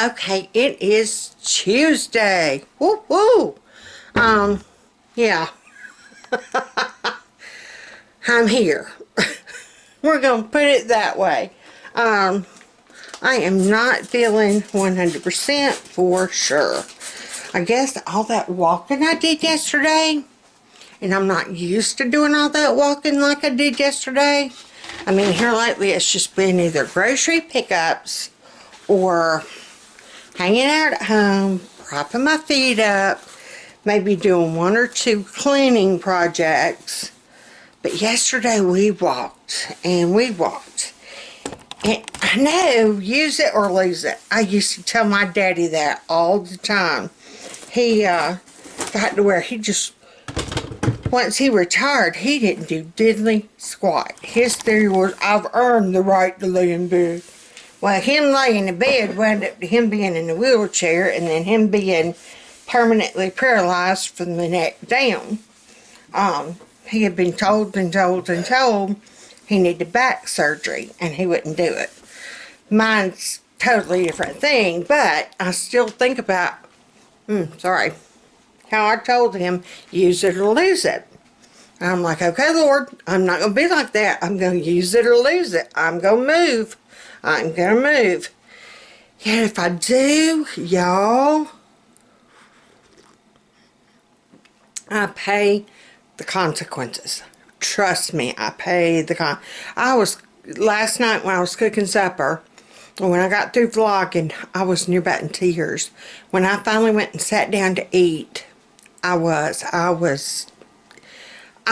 Okay, it is Tuesday. Woo woo. Yeah, I'm here. We're gonna put it that way. I am not feeling 100% for sure. I guess all that walking I did yesterday, and I'm not used to doing all that walking like I did yesterday. I mean, here lately it's just been either grocery pickups or hanging out at home, propping my feet up, maybe doing one or two cleaning projects. But yesterday we walked and we walked. And I know, use it or lose it. I used to tell my daddy that all the time. He got to where he just, once he retired, he didn't do diddly squat. His theory was, I've earned the right to lay in bed. Well, him laying in bed wound up to him being in a wheelchair and then him being permanently paralyzed from the neck down. He had been told and told and told he needed back surgery, and he wouldn't do it. Mine's totally different thing, but I still think about, how I told him, use it or lose it. And I'm like, okay, Lord, I'm not going to be like that. I'm going to use it or lose it. I'm going to move. I'm going to move. Yet if I do, y'all, I pay the consequences. Trust me, I pay the last night when I was cooking supper, when I got through vlogging, I was near about in tears. When I finally went and sat down to eat, I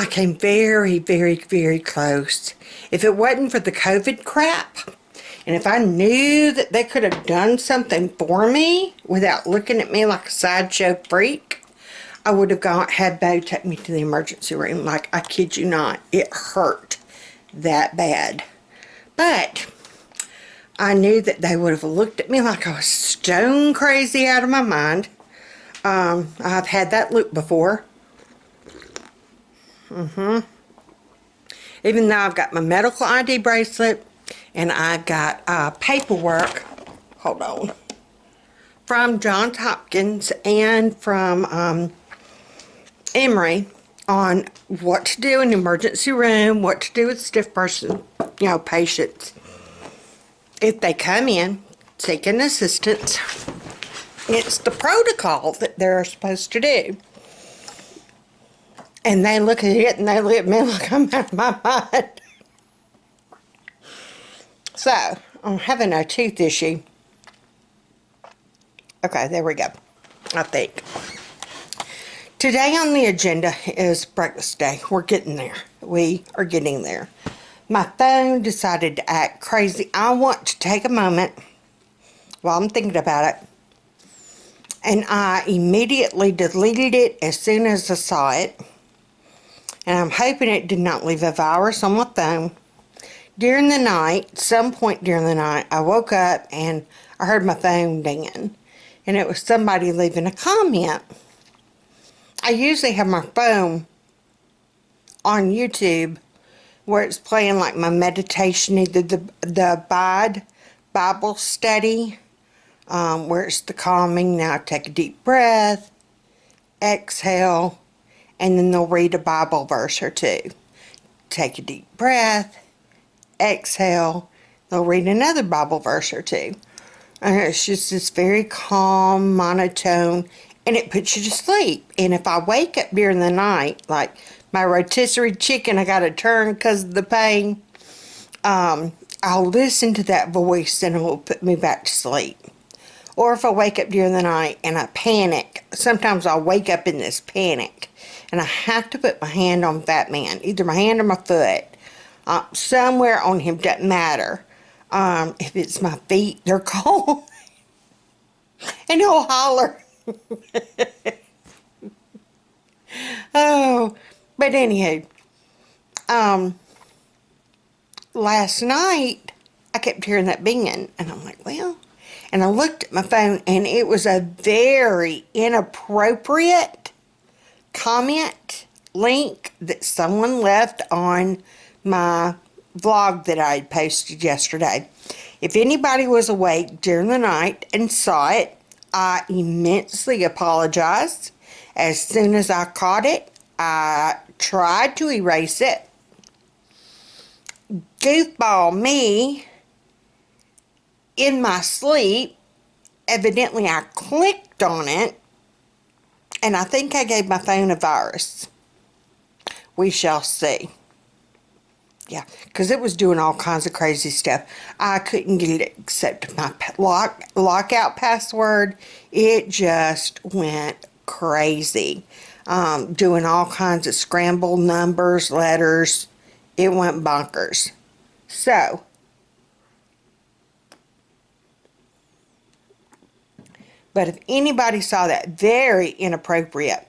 came very, very, very close. If it wasn't for the COVID crap, and if I knew that they could have done something for me without looking at me like a sideshow freak, I would have had Bo take me to the emergency room. Like, I kid you not, it hurt that bad. But I knew that they would have looked at me like I was stone crazy out of my mind. I've had that look before. Even though I've got my medical ID bracelet and I've got paperwork, hold on, from Johns Hopkins and from Emory on what to do in the emergency room, what to do with stiff person, patients. If they come in seeking assistance, it's the protocol that they're supposed to do. And they look at it and they look at me like I'm out of my mind. So, I'm having a tooth issue. Okay, there we go, I think. Today on the agenda is breakfast day. We're getting there. We are getting there. My phone decided to act crazy. I want to take a moment while I'm thinking about it, and I immediately deleted it as soon as I saw it. And I'm hoping it did not leave a virus on my phone. During the night, some point during the night, I woke up and I heard my phone dinging. And it was somebody leaving a comment. I usually have my phone on YouTube where it's playing like my meditation, either the Abide Bible study, where it's the calming. Now take a deep breath, exhale, and then they'll read a Bible verse or two. Take a deep breath, exhale, they'll read another Bible verse or two. And it's just this very calm, monotone, and it puts you to sleep. And if I wake up during the night, like my rotisserie chicken I got to turn because of the pain, I'll listen to that voice and it will put me back to sleep. Or if I wake up during the night and I panic, sometimes I'll wake up in this panic and I have to put my hand on Fatman, either my hand or my foot, somewhere on him, doesn't matter. If it's my feet, they're cold. And he'll holler. Oh, but anywho, last night I kept hearing that binging, and I'm like, well, and I looked at my phone, and it was a very inappropriate comment link that someone left on my vlog that I had posted yesterday. If anybody was awake during the night and saw it, I immensely apologize. As soon as I caught it, I tried to erase it. Goofball me, in my sleep, evidently I clicked on it, and I think I gave my phone a virus. We shall see. Yeah, because it was doing all kinds of crazy stuff. I couldn't get it except my lockout password. It just went crazy. Doing all kinds of scrambled numbers, letters. It went bonkers. So, but if anybody saw that, very inappropriate.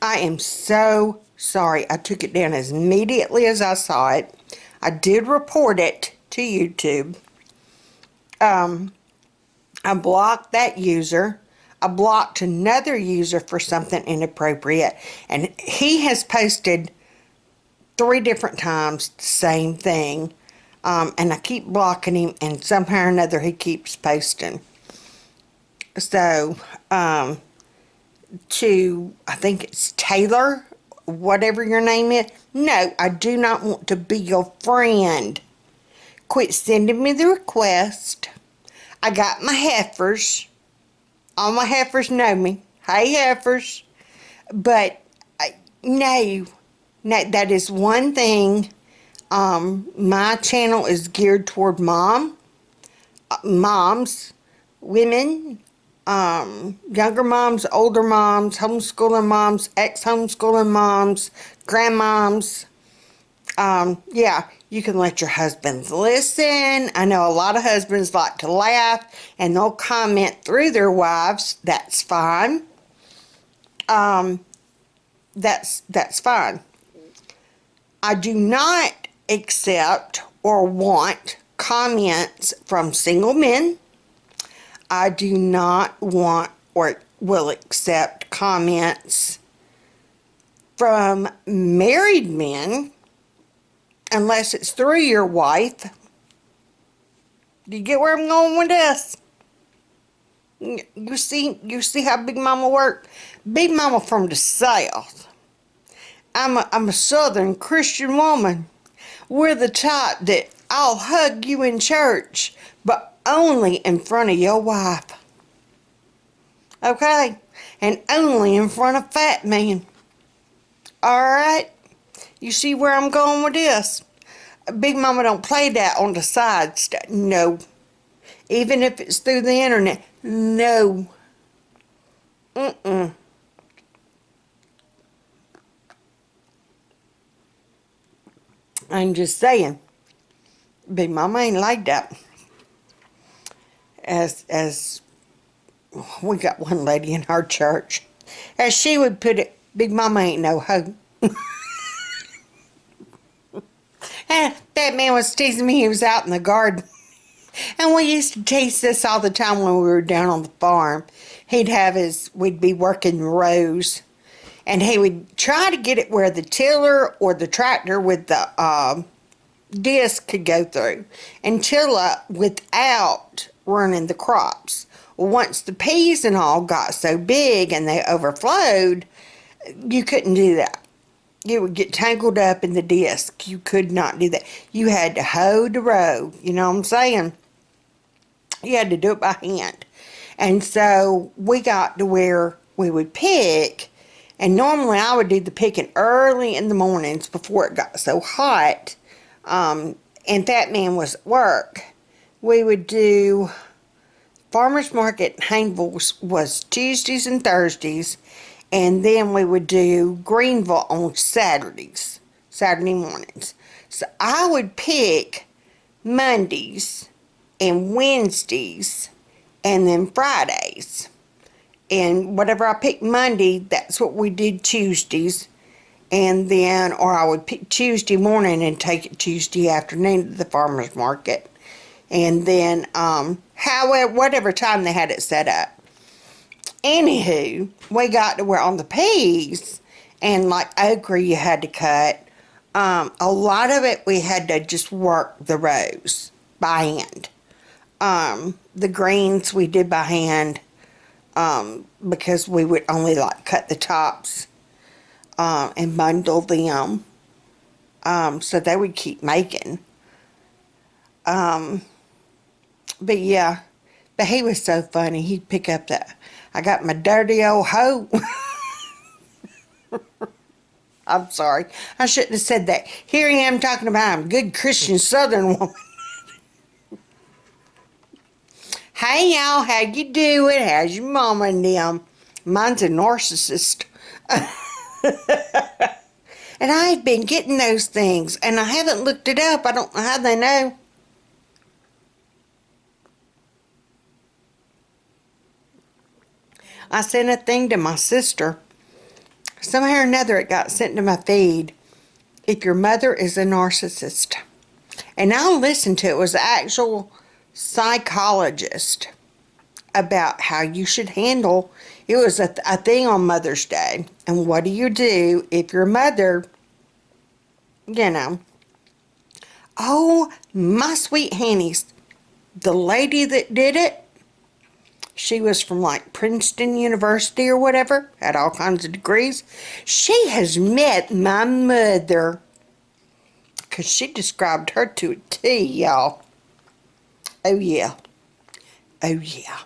I am so sorry. I took it down as immediately as I saw it. I did report it to YouTube. I blocked that user. I blocked another user for something inappropriate. And he has posted 3 different times the same thing. And I keep blocking him, and somehow or another he keeps posting. So, to, I think it's Taylor, whatever your name is. No, I do not want to be your friend. Quit sending me the request. I got my heifers. All my heifers know me. Hey, heifers. But, no, that is one thing. My channel is geared toward moms, women, younger moms, older moms, homeschooling moms, ex-homeschooling moms, grandmoms. Yeah, you can let your husbands listen. I know a lot of husbands like to laugh and they'll comment through their wives. That's fine. That's fine. I do not accept or want comments from single men. I do not want or will accept comments from married men unless it's through your wife. Do you get where I'm going with this? You see how Big Mama worked? Big Mama from the South. I'm a Southern Christian woman. We're the type that I'll hug you in church, but only in front of your wife. Okay? And only in front of fat men. Alright? You see where I'm going with this? Big Mama don't play that on the side stuff. No. Even if it's through the internet. No. I'm just saying. Big Mama ain't like that. As we got one lady in our church, as she would put it, Big Mama ain't no hoe. And that man was teasing me. He was out in the garden. And we used to tease this all the time when we were down on the farm. We'd be working rows. And he would try to get it where the tiller or the tractor with the disc could go through and till up without running the crops. Once the peas and all got so big and they overflowed, you couldn't do that. You would get tangled up in the disc. You could not do that. You had to hoe the row. You know what I'm saying? You had to do it by hand. And so we got to where we would pick. And normally I would do the picking early in the mornings before it got so hot. And Fat Man was at work. We would do farmer's market in Hayneville was Tuesdays and Thursdays. And then we would do Greenville on Saturday mornings. So I would pick Mondays and Wednesdays and then Fridays. And whatever I picked Monday, that's what we did Tuesdays. And then, or I would pick Tuesday morning and take it Tuesday afternoon to the farmer's market. And then, however, whatever time they had it set up. Anywho, we got to where on the peas, and like okra you had to cut, a lot of it we had to just work the rows by hand. The greens we did by hand, because we would only like cut the tops, and bundle them, so they would keep making. But yeah, but he was so funny. He'd pick up that, I got my dirty old hoe. I'm sorry. I shouldn't have said that. Here I am talking about I'm a good Christian Southern woman. Hey y'all, how you doing? How's your mama and them? Mine's a narcissist. And I've been getting those things, and I haven't looked it up. I don't know how they know. I sent a thing to my sister. Somehow or another it got sent to my feed. If your mother is a narcissist. And I listened to it. It was an actual psychologist about how you should handle. It was a thing on Mother's Day. And what do you do if your mother, you know, oh, my sweet Hannies, the lady that did it, she was from like Princeton University or whatever, had all kinds of degrees. She has met my mother, because she described her to a T, y'all. Oh yeah. Oh yeah.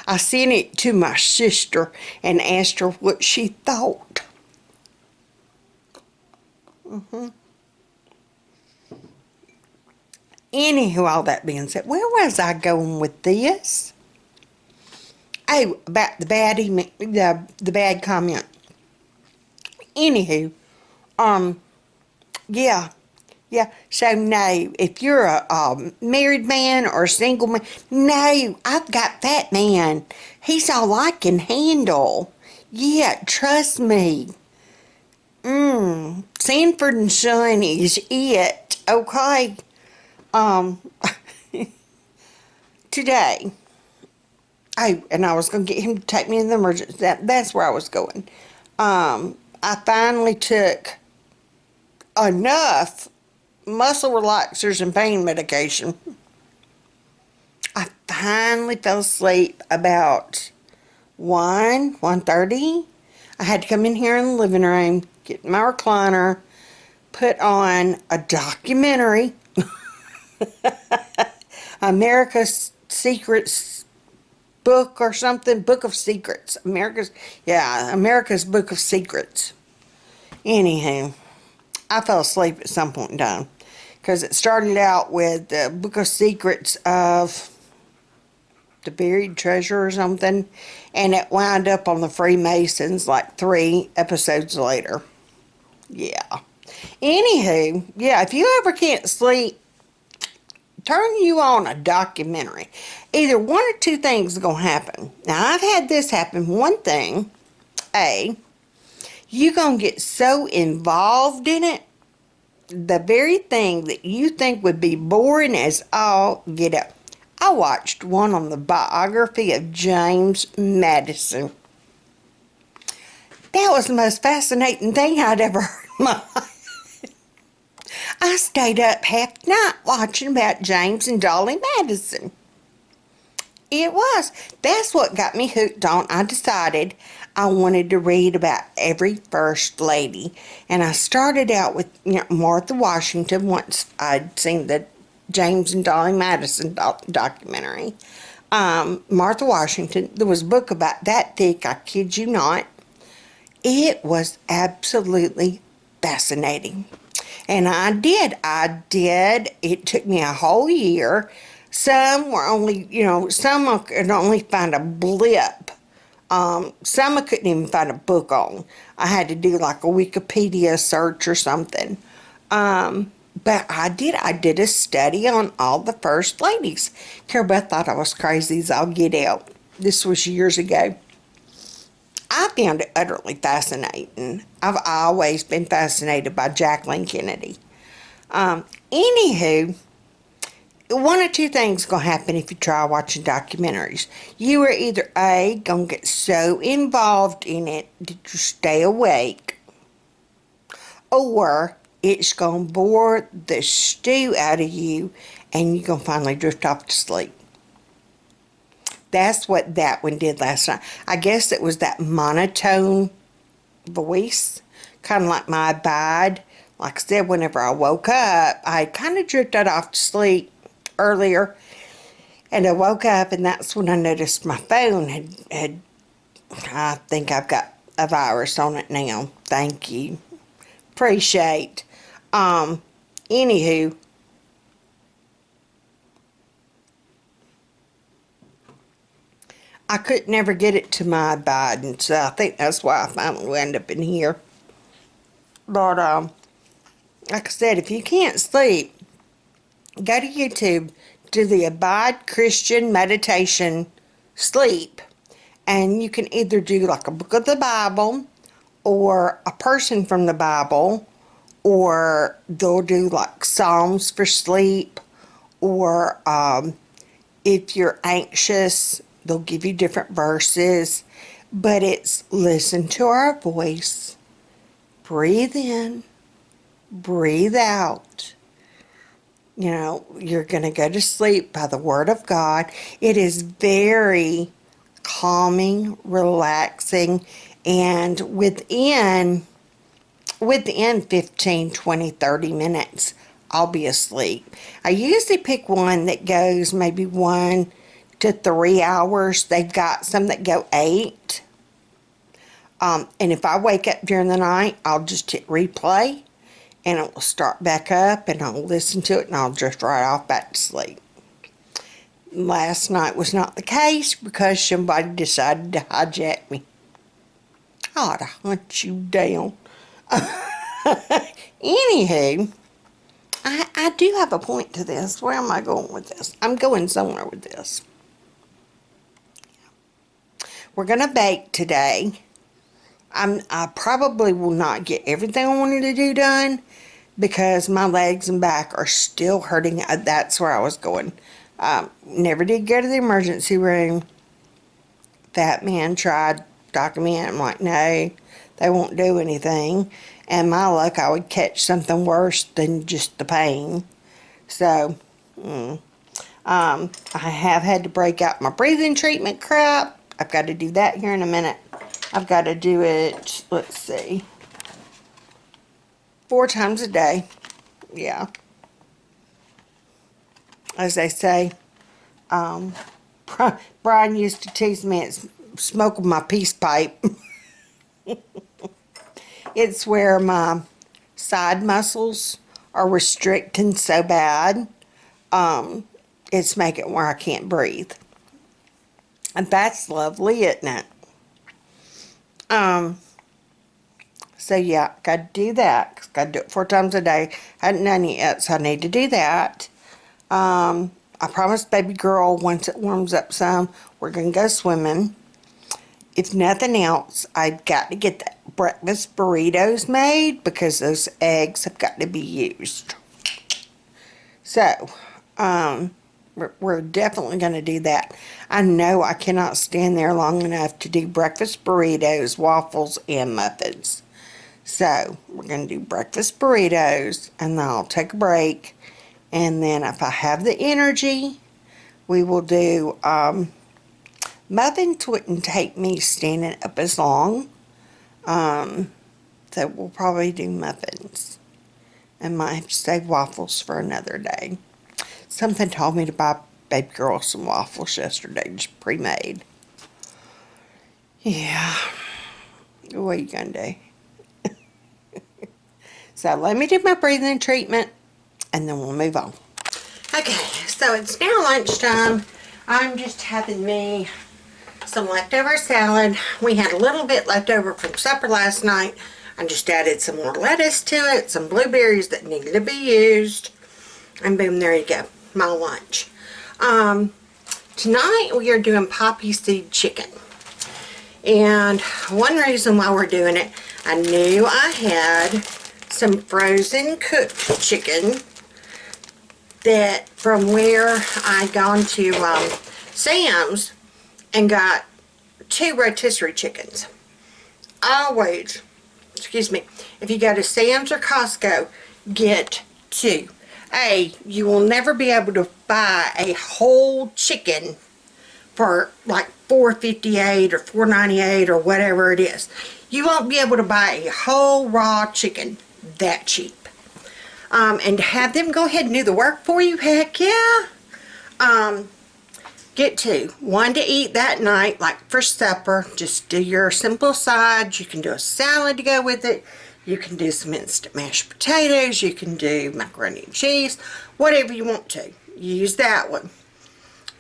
I sent it to my sister and asked her what she thought. Anywho, all that being said, where was I going with this? Oh, about the bad email, the bad comment. Anywho, yeah, yeah. So no, if you're a married man or a single man, no, I've got that man. He's all I can handle. Yeah, trust me. Sanford and Son is it. Okay. Um, Today. Oh, and I was going to get him to take me to the emergency. That's where I was going. I finally took enough muscle relaxers and pain medication. I finally fell asleep about 1:30. I had to come in here in the living room, get my recliner, put on a documentary, America's Secrets book or something, Book of Secrets. America's Book of Secrets. Anywho, I fell asleep at some point in time, because it started out with the Book of Secrets of the Buried Treasure or something, and it wound up on the Freemasons like 3 episodes later. Yeah. Anywho, yeah, if you ever can't sleep, turn you on a documentary. Either one or two things are going to happen. Now, I've had this happen. One thing, A, you're going to get so involved in it, the very thing that you think would be boring as all get up. I watched one on the biography of James Madison. That was the most fascinating thing I'd ever heard in my life. I stayed up half the night watching about James and Dolly Madison. It was. That's what got me hooked on. I decided I wanted to read about every first lady. And I started out with Martha Washington once I'd seen the James and Dolly Madison documentary. Martha Washington, there was a book about that thick, I kid you not. It was absolutely fascinating. And I did. It took me a whole year. Some were only, some I could only find a blip. Some I couldn't even find a book on. I had to do like a Wikipedia search or something. But I did a study on all the first ladies. Carol Beth thought I was crazy as I'll get out. This was years ago. I found it utterly fascinating. I've always been fascinated by Jacqueline Kennedy. Anywho, one or two things going to happen if you try watching documentaries. You are either A, going to get so involved in it that you stay awake, or it's going to bore the stew out of you and you're going to finally drift off to sleep. That's what that one did last night. I guess it was that monotone voice, kind of like my Abide. Like I said, whenever I woke up, I kind of drifted off to sleep earlier, and I woke up, and that's when I noticed my phone had I think I've got a virus on it now. Thank you. Appreciate. Anywho, I could never get it to my Abide, and so I think that's why I finally wound up in here. But, like I said, if you can't sleep, go to YouTube, do the Abide Christian Meditation Sleep, and you can either do like a book of the Bible, or a person from the Bible, or they'll do like Psalms for sleep, or if you're anxious, they'll give you different verses. But it's listen to our voice, breathe in, breathe out. You know, you're going to go to sleep by the Word of God. It is very calming, relaxing, and within 15, 20, 30 minutes, I'll be asleep. I usually pick one that goes maybe 1 to 3 hours. They've got some that go 8. And if I wake up during the night, I'll just hit replay, and it will start back up, and I'll listen to it, and I'll drift right off back to sleep. Last night was not the case because somebody decided to hijack me. I ought to hunt you down. Anywho, I do have a point to this. Where am I going with this? I'm going somewhere with this. We're going to bake today. I probably will not get everything I wanted to do done because my legs and back are still hurting. That's where I was going. Never did go to the emergency room. Fatman tried document. I'm like, no, they won't do anything. And my luck, I would catch something worse than just the pain. So, I have had to break out my breathing treatment crap. I've got to do that here in a minute. I've got to do it, let's see, 4 times a day. Yeah. As they say, Brian used to tease me, it's smoking my peace pipe. It's where my side muscles are restricting so bad. It's making where I can't breathe. And that's lovely, isn't it? So yeah, got to do that. Got to do it 4 times a day. Hadn't done it yet, so I need to do that. I promised baby girl once it warms up some, we're going to go swimming. If nothing else, I've got to get the breakfast burritos made because those eggs have got to be used. So, we're definitely going to do that. I know I cannot stand there long enough to do breakfast burritos, waffles, and muffins. So, we're going to do breakfast burritos, and then I'll take a break. And then if I have the energy, we will do, muffins wouldn't take me standing up as long. So we'll probably do muffins. And might have to save waffles for another day. Something told me to buy baby girl some waffles yesterday, just pre-made. Yeah. What are you going to do? So let me do my breathing treatment, and then we'll move on. Okay, so it's now lunchtime. I'm just having me some leftover salad. We had a little bit left over from supper last night. I just added some more lettuce to it, some blueberries that needed to be used, and boom, there you go, my lunch. Tonight we are doing poppy seed chicken, and one reason why we're doing it, I knew I had some frozen cooked chicken that from where I'd gone to Sam's and got 2 rotisserie chickens. Always, excuse me, if you go to Sam's or Costco, get 2. You will never be able to buy a whole chicken for like $4.58 or $4.98 or whatever it is. You won't be able to buy a whole raw chicken that cheap. And to have them go ahead and do the work for you, heck yeah. Get two. One to eat that night, like for supper. Just do your simple sides. You can do a salad to go with it. You can do some instant mashed potatoes. You can do macaroni and cheese. Whatever you want to. Use that one.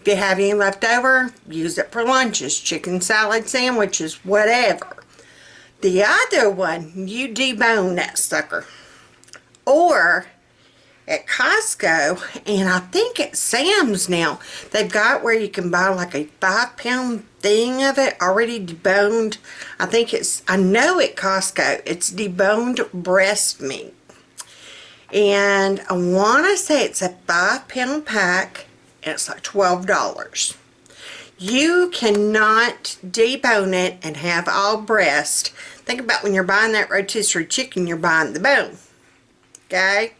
If you have any left over, use it for lunches. Chicken salad sandwiches, whatever. The other one, you debone that sucker. Or at Costco, and I think at Sam's now, they've got where you can buy like a 5-pound thing of it already deboned. I know at Costco, it's deboned breast meat. And I want to say it's a 5-pound pack, and it's like $12. You cannot debone it and have all breast. Think about when you're buying that rotisserie chicken, you're buying the bone. Okay?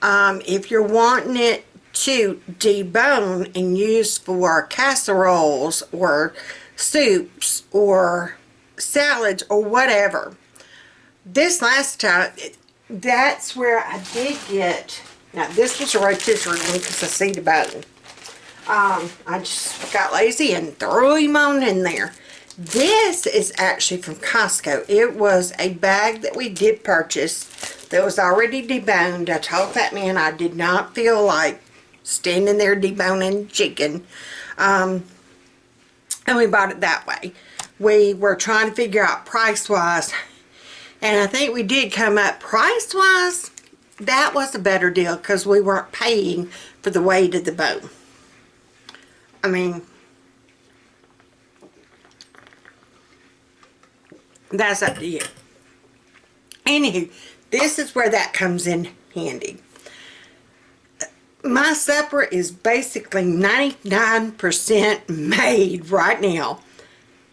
If you're wanting it to debone and use for casseroles or soups or salads or whatever, this last time, that's where I did get, now this was a rotisserie one because I see the bone. I just got lazy and threw him on in there. This is actually from Costco. It was a bag that we did purchase that was already deboned. I told Fatman I did not feel like standing there deboning chicken. And we bought it that way. We were trying to figure out price-wise. And I think we did come up price-wise. That was a better deal because we weren't paying for the weight of the bone. I mean, that's up to you. Anywho, this is where that comes in handy. My supper is basically 99% made right now.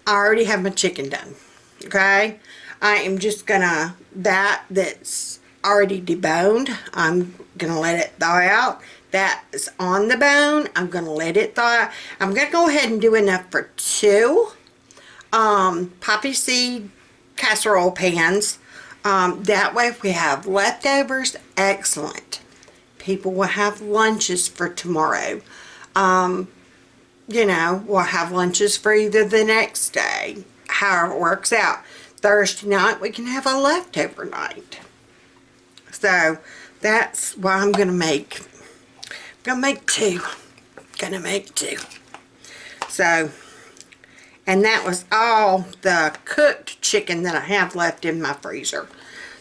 I already have my chicken done. Okay? I am just gonna, that's already deboned, I'm gonna let it thaw out. That is on the bone. I'm gonna let it thaw out. I'm gonna go ahead and do enough for 2 poppy seed casserole pans. That way if we have leftovers, excellent. People will have lunches for tomorrow. You know, we'll have lunches for either the next day, however it works out. Thursday night, we can have a leftover night. So, that's why I'm going to make, Gonna make two. So, and that was all the cooked chicken that I have left in my freezer.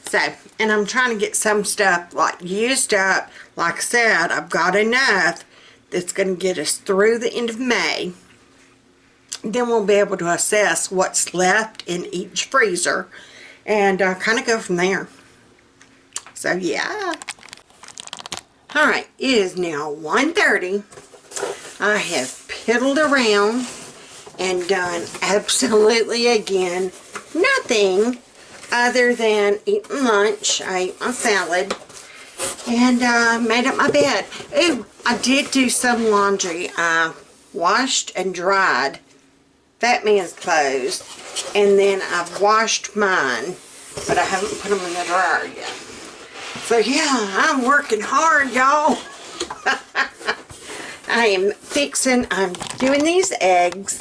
So, and I'm trying to get some stuff like used up. Like I said, I've got enough that's going to get us through the end of May. Then we'll be able to assess what's left in each freezer and kind of go from there. So, yeah. Alright, it is now 1:30. I have piddled around and done absolutely, again, nothing other than eating lunch. I ate my salad and made up my bed. Ooh, I did do some laundry. I washed and dried Fatman's clothes, and then I've washed mine, but I haven't put them in the dryer yet. So yeah, I'm working hard, y'all. I'm doing these eggs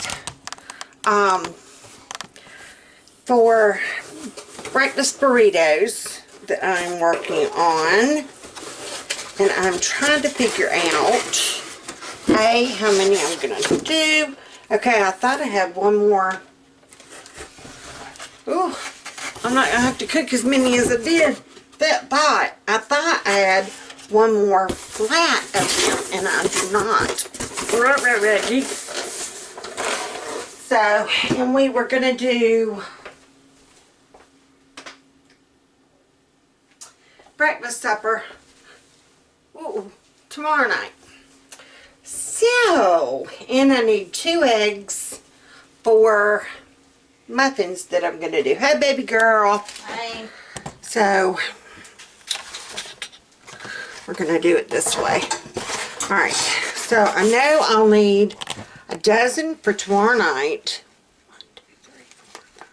for breakfast burritos that I'm working on. And I'm trying to figure out, how many I'm going to do. Okay, I thought I had one more. Ooh, I'm not going to have to cook as many as I did. I thought I had one more flat of them, and I do not. Ready. So, and we were going to do breakfast supper tomorrow night. So, and I need 2 eggs for muffins that I'm going to do. Hey, baby girl. Hi. So, we're going to do it this way. Alright, so I know I'll need a dozen for tomorrow night. 1, 2, 3, 4, 5,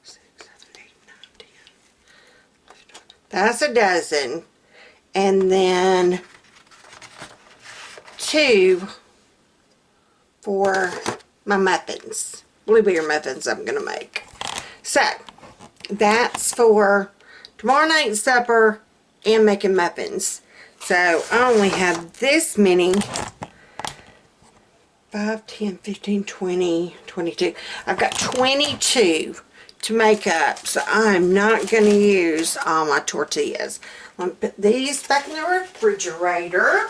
6, 7, 8, 9, 10. That's a dozen. And then 2 for my muffins. Blueberry muffins I'm going to make. So, that's for tomorrow night's supper and making muffins. So, I only have this many. 5, 10, 15, 20, 22. I've got 22 to make up. So, I'm not going to use all my tortillas. I'm going to put these back in the refrigerator.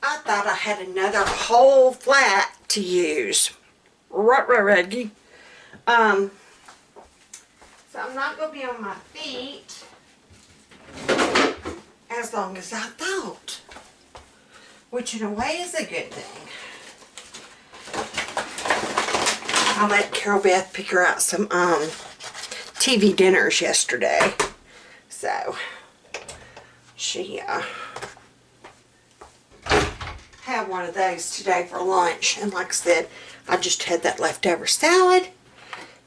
I thought I had another whole flat to use. Right, Reggie. So I'm not going to be on my feet as long as I thought. Which in a way is a good thing. I let Carol Beth pick her out some TV dinners yesterday. So she had one of those today for lunch, and like I said, I just had that leftover salad,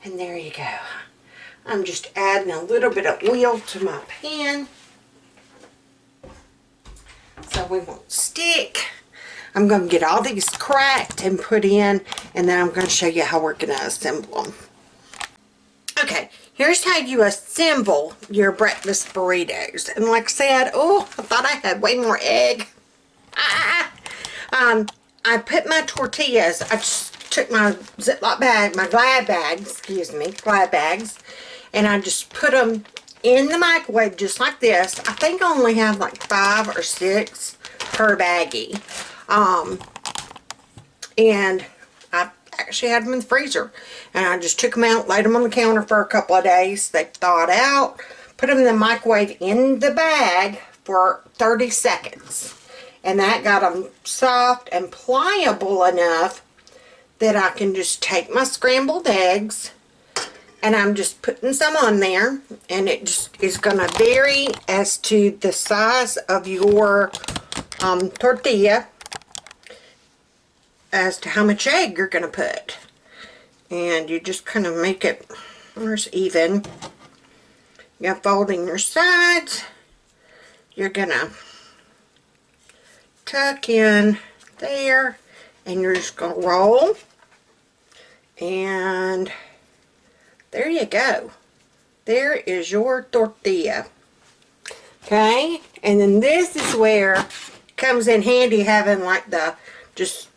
and there you go. I'm just adding a little bit of oil to my pan so we won't stick. I'm going to get all these cracked and put in, and then I'm going to show you how we're going to assemble them. Okay, here's how you assemble your breakfast burritos. And like I said, oh, I thought I had way more egg. I put my tortillas, I just took my Ziploc bag, my Glad bags, Glad bags, and I just put them in the microwave just like this. I think I only have like 5 or 6 per baggie. And I actually had them in the freezer. And I just took them out, laid them on the counter for a couple of days. They thawed out, put them in the microwave in the bag for 30 seconds. And that got them soft and pliable enough that I can just take my scrambled eggs, and I'm just putting some on there, and it just is going to vary as to the size of your tortilla as to how much egg you're going to put. And you just kind of make it even. You're folding your sides. You're going to tuck in there, and you're just going to roll, and there you go. There is your tortilla. Okay, and then this is where it comes in handy having like the just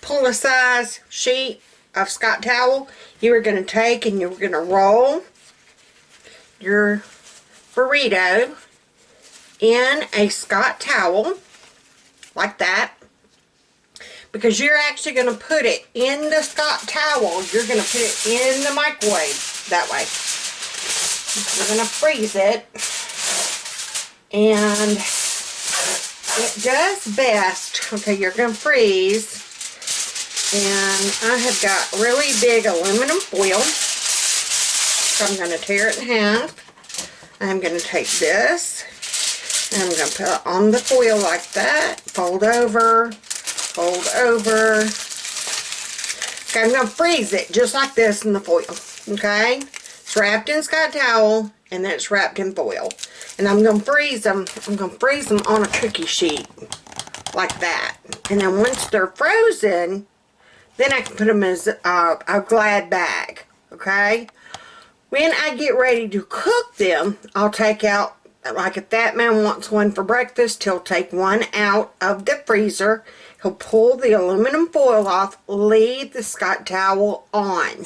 pull a size sheet of Scott towel. You are going to take and you're going to roll your burrito in a Scott towel like that, because you're actually going to put it in the Scott towel. You're going to put it in the microwave that way. You're going to freeze it, and it does best. Okay, you're going to freeze, and I have got really big aluminum foil, so I'm going to tear it in half. I'm going to take this, and I'm going to put it on the foil like that, fold over, fold over. Okay, I'm going to freeze it just like this in the foil. Okay, it's wrapped in Scott towel, and then it's wrapped in foil. And I'm going to freeze them. I'm going to freeze them on a cookie sheet like that. And then once they're frozen, then I can put them as a Glad bag. Okay, when I get ready to cook them, I'll take out, like if that man wants one for breakfast, he'll take one out of the freezer. He'll pull the aluminum foil off, leave the Scott towel on.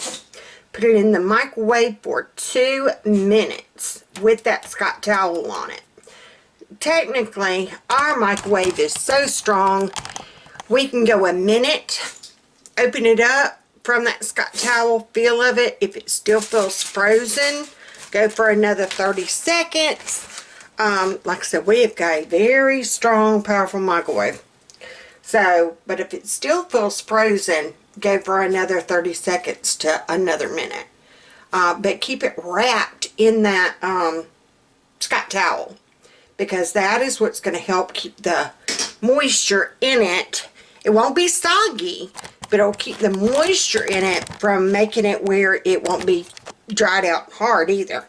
Put it in the microwave for 2 minutes with that Scott towel on it. Technically, our microwave is so strong, we can go a minute, open it up from that Scott towel, feel of it. If it still feels frozen, go for another 30 seconds. Like I said, we have got a very strong, powerful microwave. So, but if it still feels frozen, go for another 30 seconds to another minute. But keep it wrapped in that Scott towel, because that is what's going to help keep the moisture in it. It won't be soggy, but it'll keep the moisture in it from making it where it won't be dried out hard either.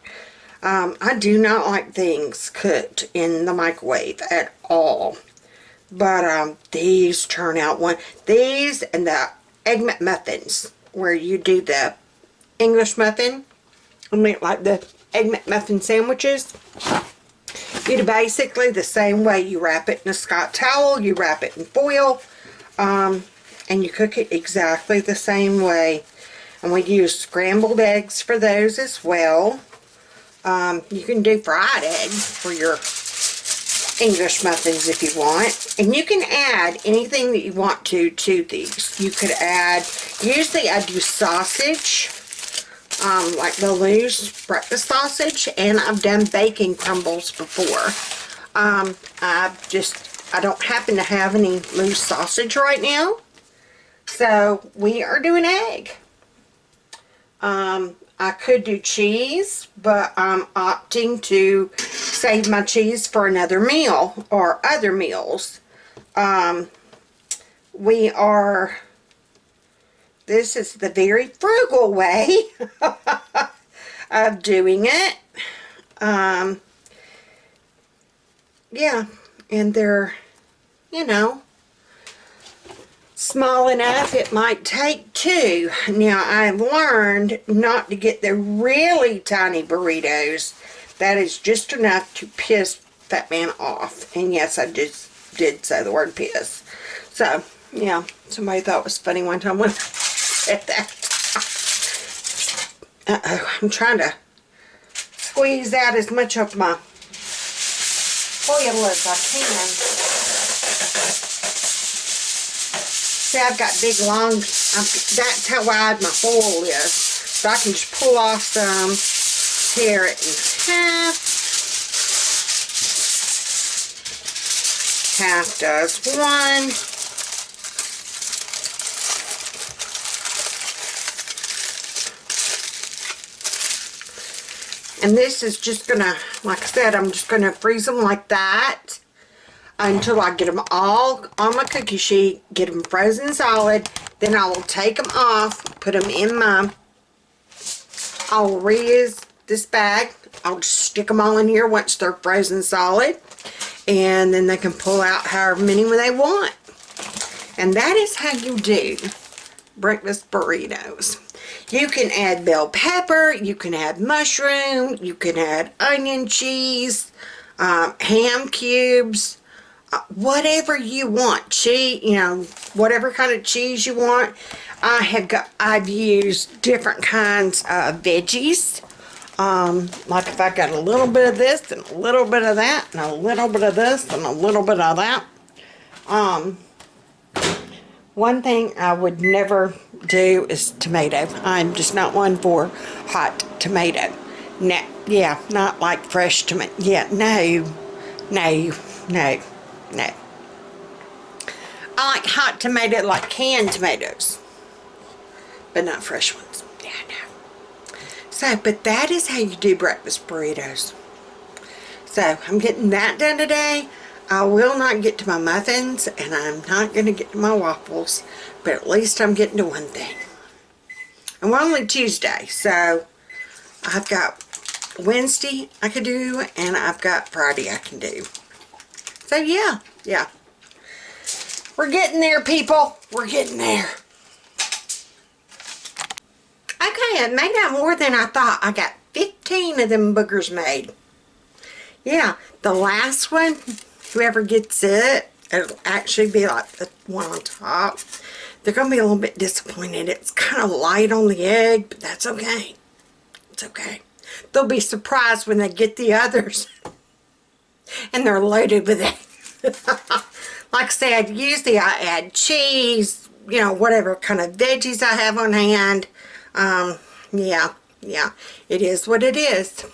I do not like things cooked in the microwave at all. But these turn out these and the egg muffins, where you do the English muffin, I mean like the egg McMuffin sandwiches. You do basically the same way. You wrap it in a Scott towel, you wrap it in foil, and you cook it exactly the same way. And we use scrambled eggs for those as well. You can do fried eggs for your English muffins if you want. And you can add anything that you want to these. You could add, usually I do sausage, like the loose breakfast sausage, and I've done bacon crumbles before. I don't happen to have any loose sausage right now, so we are doing egg. I could do cheese, but I'm opting to save my cheese for another meal or other meals. This is the very frugal way of doing it. Yeah, and they're, you know, small enough it might take two. Now, I've learned not to get the really tiny burritos. That is just enough to piss Fatman off. And yes, I just did say the word piss. So, yeah, somebody thought it was funny one time when I said that. Uh-oh, I'm trying to squeeze out as much of my foil as I can. See, I've got big long, that's how wide my foil is. So I can just pull off some, tear it in half. Half does one. And this is just gonna, like I said, I'm just gonna freeze them like that until I get them all on my cookie sheet, get them frozen solid. Then I will take them off, put them in I'll reuse this bag. I'll just stick them all in here once they're frozen solid. And then they can pull out however many they want. And that is how you do breakfast burritos. You can add bell pepper, you can add mushroom, you can add onion cheese, ham cubes, whatever you want. Cheese, you know, whatever kind of cheese you want. I've used different kinds of veggies. Like if I got a little bit of this and a little bit of that and a little bit of this and a little bit of that. One thing I would never do is tomato. I'm just not one for hot tomato. No, yeah, not like fresh tomato. Yeah, no. I like hot tomato, like canned tomatoes, but not fresh ones. Yeah, no. So, but that is how you do breakfast burritos. So, I'm getting that done today. I will not get to my muffins, and I'm not going to get to my waffles, but at least I'm getting to one thing. And we're only Tuesday, so I've got Wednesday I could do, and I've got Friday I can do. So, yeah. We're getting there, people. We're getting there. Okay, I made out more than I thought. I got 15 of them boogers made. Yeah, the last one, whoever gets it, it'll actually be like the one on top. They're going to be a little bit disappointed. It's kind of light on the egg, but that's okay. It's okay. They'll be surprised when they get the others. And they're loaded with egg. Like I said, usually I add cheese, you know, whatever kind of veggies I have on hand. Yeah, it is what it is.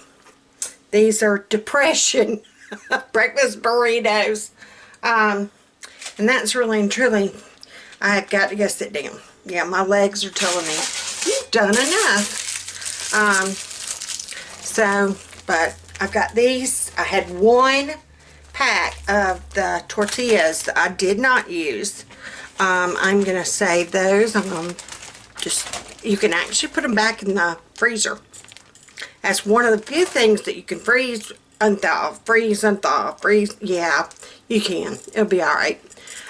These are depression breakfast burritos. And that's really and truly, I've got to go sit down. Yeah, my legs are telling me, you've done enough. So, but I've got these. I had one pack of the tortillas that I did not use. I'm going to save those. I'm going to just, you can actually put them back in the freezer. That's one of the few things that you can freeze, unthaw, freeze, unthaw, freeze. Yeah, you can. It'll be alright.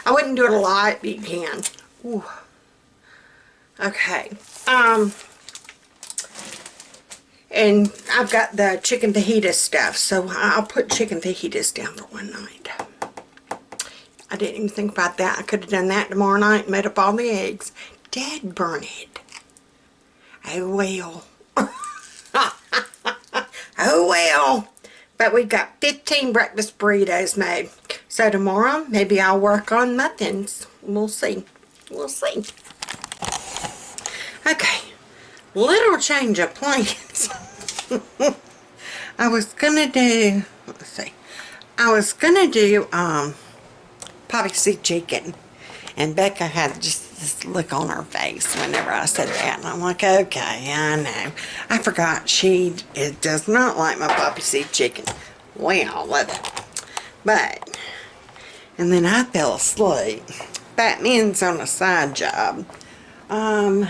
I wouldn't do it a lot, but you can. Ooh. Okay. And I've got the chicken fajitas stuff, so I'll put chicken fajitas down for one night. I didn't even think about that. I could have done that tomorrow night and made up all the eggs. Dad burn it. Oh well. Oh well. But we've got 15 breakfast burritos made. So tomorrow, maybe I'll work on muffins. We'll see. We'll see. Okay. Little change of plans. I was gonna do, let's see, I was gonna do poppy seed chicken, and Becca had just this look on her face whenever I said that, and I'm like, okay, I know. I forgot she does not like my poppy seed chicken. Well, love it. But, and then I fell asleep. Fatman's on a side job. I'm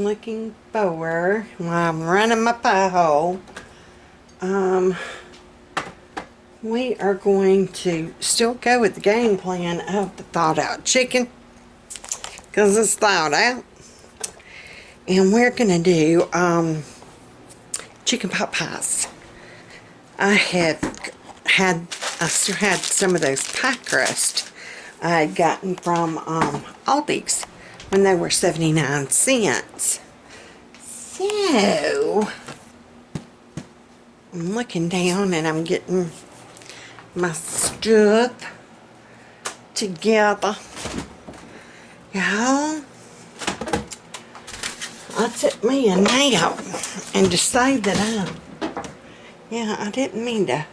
looking for, while I'm running my pie hole, we are going to still go with the game plan of the thawed out chicken, because it's thawed out, and we're going to do chicken pot pies. I still had some of those pie crust I had gotten from Aldi's when they were 79 cents. So, I'm looking down and I'm getting my stuff together. Y'all, I took me a nap and decided that I didn't mean to.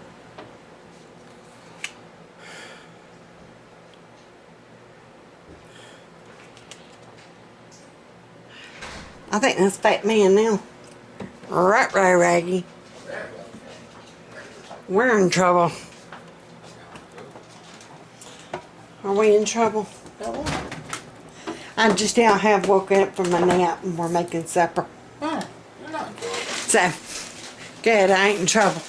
I think that's Fatman now. Right, Raggy. We're in trouble. Are we in trouble? I just now have woken up from my nap and we're making supper. Oh, you're not good. So, good, I ain't in trouble.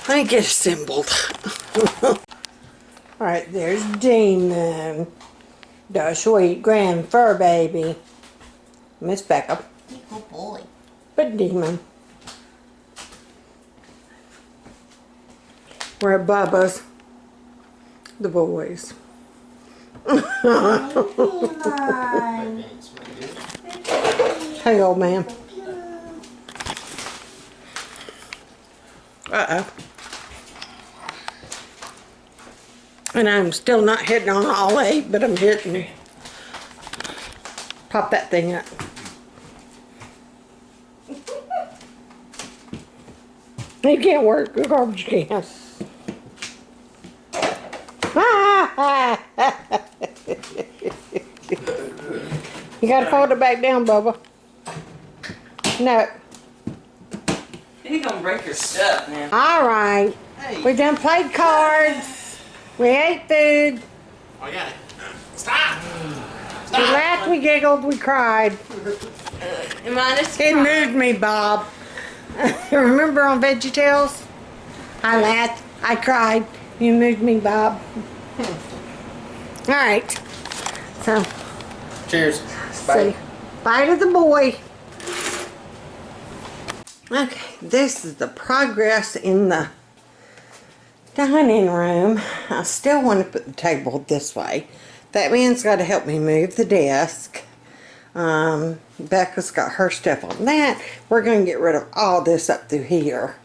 Let me get assembled. Alright, there's Demon. The sweet grand fur baby. Miss Becca. Good boy. But Demon. We're at Bubba's. The boys. Hey, old man. Uh-oh. And I'm still not hitting on all 8, but I'm hitting. Pop that thing up. You can't work a garbage can. You gotta fold it back down, Bubba. No. You're gonna break your stuff, man. Alright. Hey. We done played cards. We ate food. Oh, yeah. Stop! We laughed, we giggled, we cried. It moved me, Bob. Remember on VeggieTales? I laughed, I cried. You moved me, Bob. Alright. So. Cheers. Bye. Bye to the boy. Okay, this is the progress in the dining room. I still want to put the table this way. That man's got to help me move the desk. Becca's got her stuff on that. We're going to get rid of all this up through here.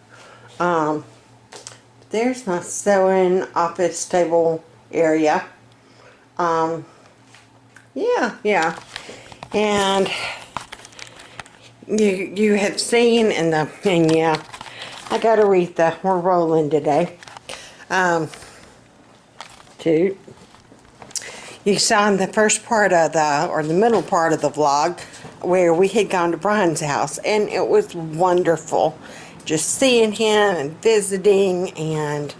There's my sewing office table area. Yeah. And you have seen in the, and yeah, I got Aretha. We're rolling today. You saw in the first part of or the middle part of the vlog where we had gone to Brian's house, and it was wonderful. just seeing him and visiting, and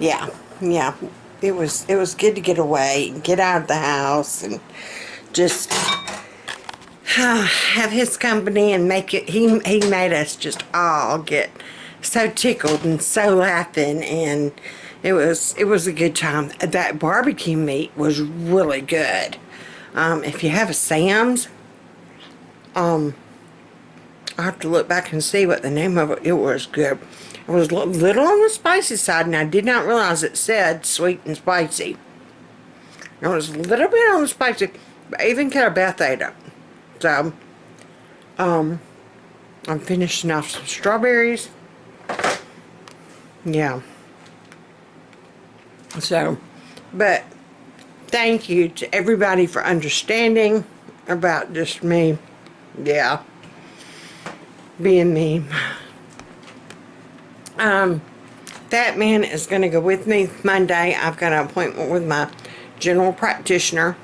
yeah, it was good to get away and get out of the house and just have his company and make it. He made us just all get so tickled and so laughing, and it was a good time. That barbecue meat was really good. If you have a Sam's, I have to look back and see what the name of it. It was good. It was a little on the spicy side, and I did not realize it said sweet and spicy. It was a little bit on the spicy, but even Beth ate it. So, I'm finishing off some strawberries. Yeah. So, but thank you to everybody for understanding about just me. Yeah. Being me. Fatman is going to go with me Monday. I've got an appointment with my general practitioner.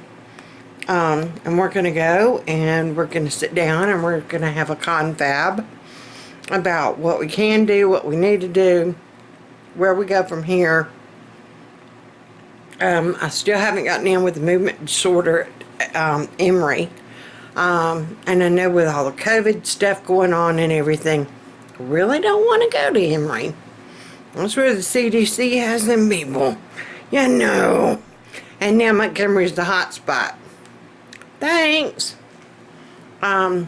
And we're going to go and we're going to sit down and we're going to have a confab about what we can do, what we need to do, where we go from here. I still haven't gotten in with the movement disorder Emory. And I know with all the COVID stuff going on and everything, I really don't want to go to Emory. That's where the CDC has them people. You know. And now Montgomery's the hot spot. Thanks. And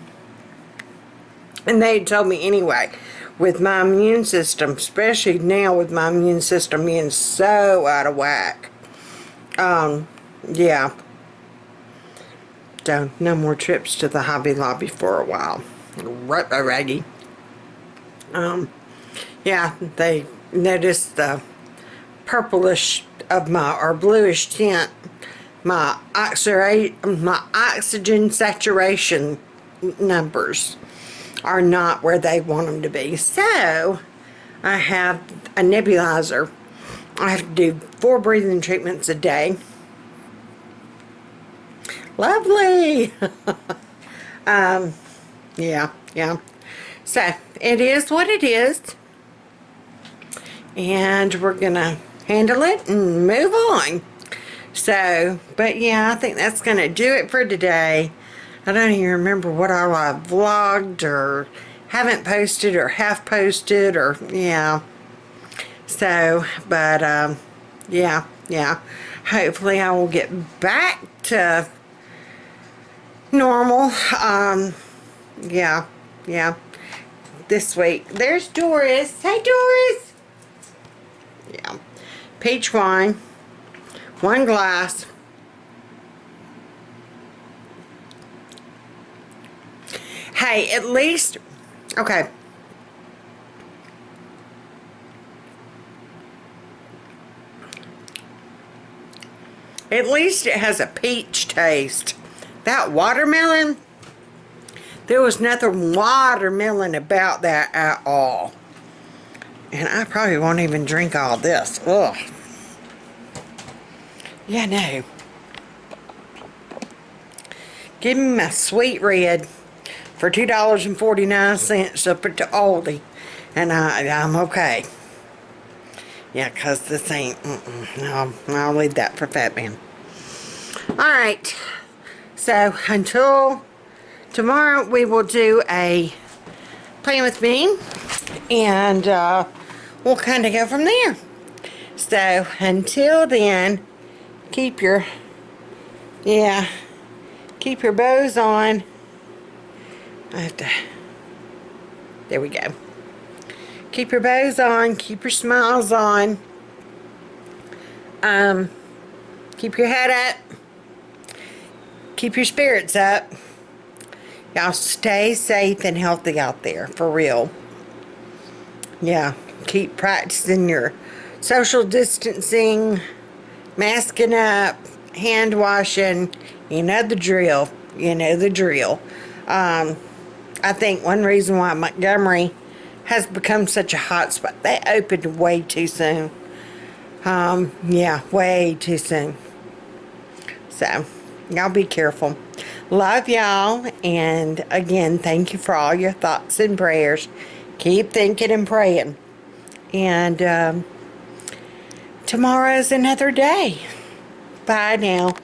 they told me anyway, with my immune system, especially now with my immune system being so out of whack. Yeah. So, no more trips to the Hobby Lobby for a while. Right, Raggy. Yeah, they noticed the purplish of my, or bluish tint. My oxygen saturation numbers are not where they want them to be. So, I have a nebulizer. I have to do 4 breathing treatments a day. Lovely! Yeah. So, it is what it is. And we're gonna handle it and move on. So, but yeah, I think that's gonna do it for today. I don't even remember what all I vlogged or haven't posted or half posted or, yeah. So, but, yeah. Hopefully I will get back to normal. Yeah. This week. There's Doris. Hey, Doris. Yeah. Peach wine. 1 glass. Hey, at least, okay. At least it has a peach taste. That watermelon, there was nothing watermelon about that at all. And I probably won't even drink all this. Ugh. Yeah, no. Give me my sweet red for $2.49 up at the Aldi. And I'm okay. Yeah, because this ain't, no, I'll leave that for Fatman. Alright. So, until tomorrow, we will do a Playing With Me. And we'll kind of go from there. So, until then, keep your bows on. I have to, there we go. Keep your bows on, keep your smiles on. Keep your head up. Keep your spirits up. Y'all stay safe and healthy out there, for real. Yeah, keep practicing your social distancing, masking up, hand washing. You know the drill. I think one reason why Montgomery has become such a hot spot, they opened way too soon. Yeah, way too soon. So, y'all be careful. Love y'all, and again, thank you for all your thoughts and prayers. Keep thinking and praying. And tomorrow's another day. Bye now.